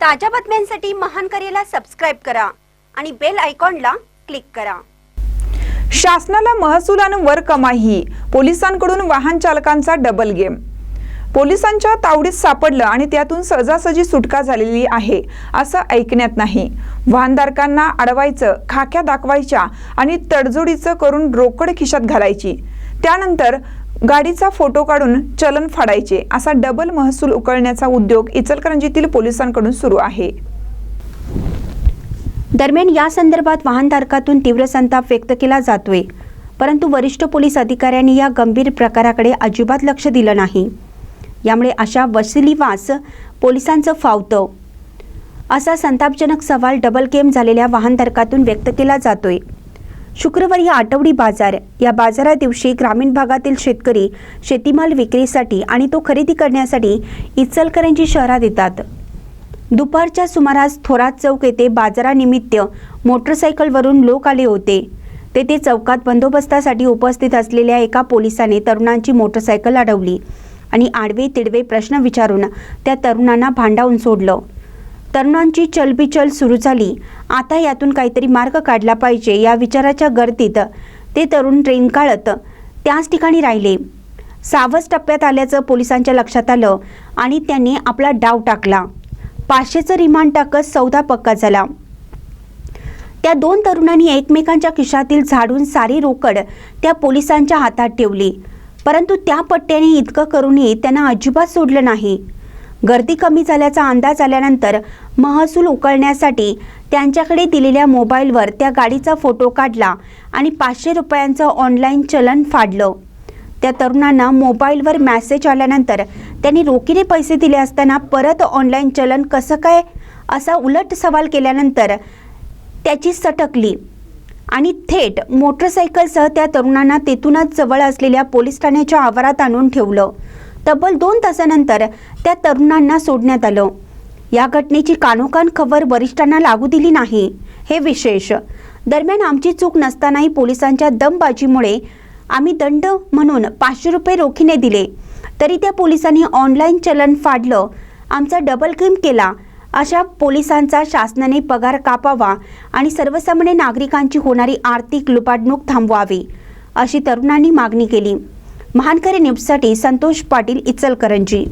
ताज्या बातम्यांसाठी महानकरेला सबस्क्राइब करा आणि बेल आयकॉनला क्लिक करा। शासनाला महसुलांवर कमाई, पोलिसांकडून वाहन चालकांचा डबल गेम। पोलिसांच्या तावडीत सापडलं आणि त्यातून सहजासहजी सुटका झालेली आहे असं ऐकण्यात नाही। वाहनधारकांना अडवायचं, खाक्या दाखवायच्या आणि तडजोडीचं करून रोकड खिशात घालायची, त्यानंतर गाडीचा फोटो काढून चलन फाडायचे, असा डबल महसूल उकळण्याचा उद्योग इचलकरंजीतील पोलिसांकडून सुरू आहे। दरम्यान या संदर्भात वाहनधारकातून तीव्र संताप व्यक्त केला जातोय, परंतु वरिष्ठ पोलीस अधिकाऱ्यांनी या गंभीर प्रकाराकडे अजिबात लक्ष दिलं नाही। यामुळे अशा वसुलीवास पोलिसांचं फावतं, असा संतापजनक सवाल डबल गेम झालेल्या वाहनधारकातून व्यक्त केला जातोय। शुक्रवारी आठवडी बाजार, या बाजारा दिवशी ग्रामीण भागातील शेतकरी शेतीमाल विक्रीसाठी आणि तो खरेदी करण्यासाठी इचलकरंजी शहरात येतात। दुपारच्या सुमारास थोरात चौक येथे बाजारानिमित्त मोटरसायकलवरून लोक आले होते। तेथे चौकात बंदोबस्तासाठी उपस्थित असलेल्या एका पोलिसाने तरुणांची मोटरसायकल अडवली आणि आडवे तिडवे प्रश्न विचारून त्या तरुणांना भांडावून सोडलं। तरुणांची चलबिचल सुरू झाली। आता यातून काहीतरी मार्ग काढला पाहिजे या विचाराच्या गर्दीत ते तरुण रेंगाळत त्याच ठिकाणी राहिले। सावज टप्प्यात आल्याचं पोलिसांच्या लक्षात आलं आणि त्यांनी आपला डाव टाकला। 500चं रिमांड टाकत सौदा पक्का झाला। त्या दोन तरुणांनी एकमेकांच्या खिशातील झाडून सारी रोकड त्या पोलिसांच्या हातात ठेवली, परंतु त्या पट्ट्याने इतकं करूनही त्यांना अजिबात सोडलं नाही। गर्दी कमी झाल्याचा अंदाज आल्यानंतर महसूल उकळण्यासाठी त्यांच्याकडे दिलेल्या मोबाईलवर त्या गाडीचा फोटो काढला आणि 500 रुपयांचं ऑनलाईन चलन फाडलं। त्या तरुणांना मोबाईलवर मेसेज आल्यानंतर त्यांनी रोखीने पैसे दिले असताना परत ऑनलाईन चलन कसं काय, असा उलट सवाल केल्यानंतर त्याची सटकली आणि थेट मोटरसायकलसह त्या तरुणांना तेथूनच जवळ असलेल्या पोलीस ठाण्याच्या आवारात आणून ठेवलं। तब्बल 2 तासानंतर त्या तरुणांना सोडण्यात आलं। या घटनेची कानोकान खबर वरिष्ठांना लागू दिली नाही, हे विशेष। दरम्यान आमची चूक नसतानाही पोलिसांच्या दमबाजीमुळे आम्ही दंड म्हणून 500 रुपये रोखीने दिले, तरी त्या पोलिसांनी ऑनलाईन चलन फाडलं, आमचा डबल गेम केला। अशा पोलिसांचा शासनाने पगार कापावा आणि सर्वसामान्य नागरिकांची होणारी आर्थिक लुबाडणूक थांबवावी, अशी तरुणांनी मागणी केली। महानकरे न्यूजसाठी संतोष पाटील, इचलकरंजी।